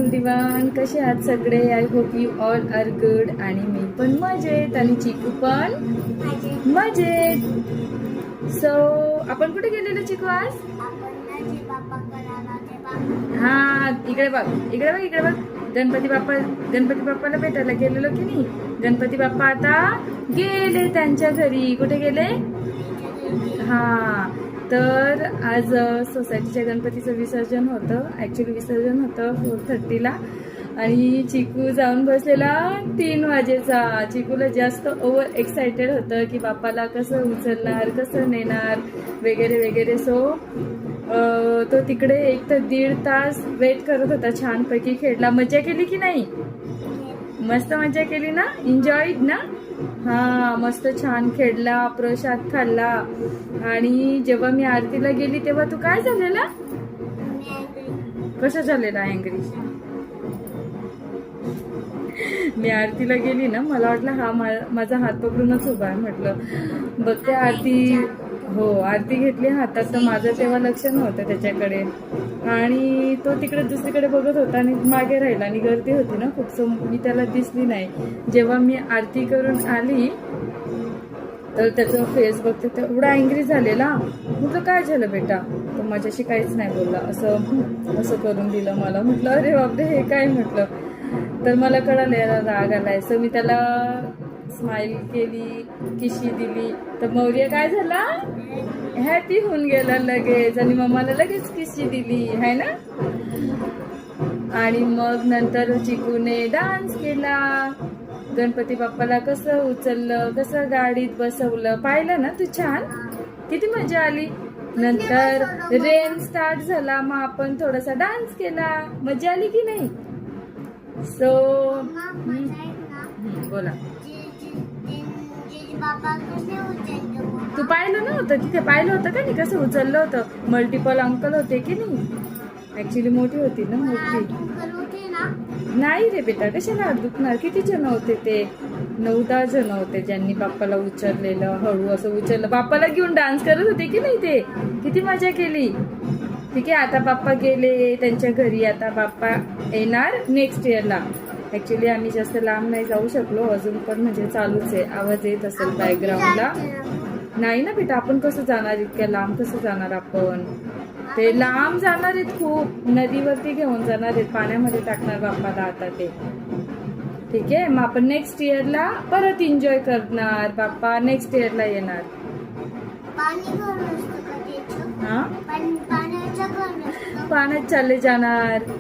Everyone, कसे आहात सगळे? I hope you all are good. आणि मी पण मजेत आणि चिकू पण मजेत. सो आपण कुठे गेलेलो चिकू आज? हा, इकडे बघ इकडे बघ इकडे बघ. गणपती बाप्पाला भेटायला गेलेलो की नाही? गणपती बाप्पा आता गेले त्यांच्या घरी. कुठे गेले? हा, तर आज सोसायटीच्या गणपतीचं विसर्जन होतं. ॲक्च्युली विसर्जन होतं 4:30ला आणि चिकू जाऊन बसलेला 3 वाजेचा. चिकूला जास्त ओव्हर एक्सायटेड होतं की बाप्पाला कसं उचलणार, कसं नेणार वगैरे वगैरे. सो तो तिकडे 1 ते 1.5 तास वेट करत होता. छानपैकी खेळला. मजा केली की नाही? मस्त मजा केली ना? एन्जॉयड ना? हा, मस्त छान खेळला, प्रसाद खाल्ला. आणि जेव्हा मी आरतीला गेली तेव्हा तू काय झालेला? कसं झालेला अँग्री? मी आरतीला गेली ना, मला वाटलं हा माझा हात पकडूनच उभा आहे. म्हटलं बघते आरती. हो, आरती घेतली हातात, तर माझं तेव्हा लक्ष नव्हतं त्याच्याकडे. आणि तो तिकडे दुसरीकडे बघत होता आणि मागे राहिला. आणि गर्दी होती ना खूप, सो मी त्याला दिसली नाही. जेव्हा मी आरती करून आली तर त्याचं फेस बघते तर एवढा अँग्री झालेला. म्हटलं काय झालं बेटा? तो माझ्याशी काहीच नाही बोलला. असं करून दिलं मला. म्हटलं अरे बापरे, हे काय? म्हटलं तर मला कळालं याला राग आलाय. सो मी त्याला स्माइल केली, किशी दिली. तर मौर्य काय झाला? हॅपी होऊन गेला लगेच आणि मम्माला लगेच किशी दिली, है ना? आणि मग नंतर चिकूने डान्स केला. गणपती बाप्पाला कसं उचललं, कसं गाडीत बसवलं, पाहिलं ना तू? छान, किती मजा आली. नंतर रेन स्टार्ट झाला, मग आपण थोडासा डान्स केला. मजा आली की नाही? सो बोला. तू पाहिलं नव्हतं तिथे? पाहिलं होतं का नाही कसं उचललं होतं? मल्टिपल अंकल होते की नाही? ऍक्च्युली मोठी होती ना, मोठी. नाही रे बेटा, कशाला दुखणार? किती जण होते ते? 9-10 जण होते ज्यांनी बाप्पाला उचललेलं. हळू असं उचललं. बाप्पाला घेऊन डान्स करत होते की नाही ते? किती मजा केली. ठीक आहे, आता बाप्पा गेले त्यांच्या घरी. आता बाप्पा येणार नेक्स्ट इयरला. ऍक्च्युली आम्ही जास्त लांब नाही जाऊ शकलो अजून पण, म्हणजे चालूच आहे. आवाज येत असेल बॅकग्राऊंडला. नाही ना बेटा, आपण कसं जाणार? इतक्या लांब कसं जाणार आपण? ते लांब जाणार आहेत खूप. नदीवरती घेऊन जाणार आहेत, पाण्यामध्ये टाकणार बाप्पाला आता ते. ठीक आहे, मग आपण नेक्स्ट इयरला परत एन्जॉय करणार. बाप्पा नेक्स्ट इयरला येणार. हा, पाण्यात चालले जाणार.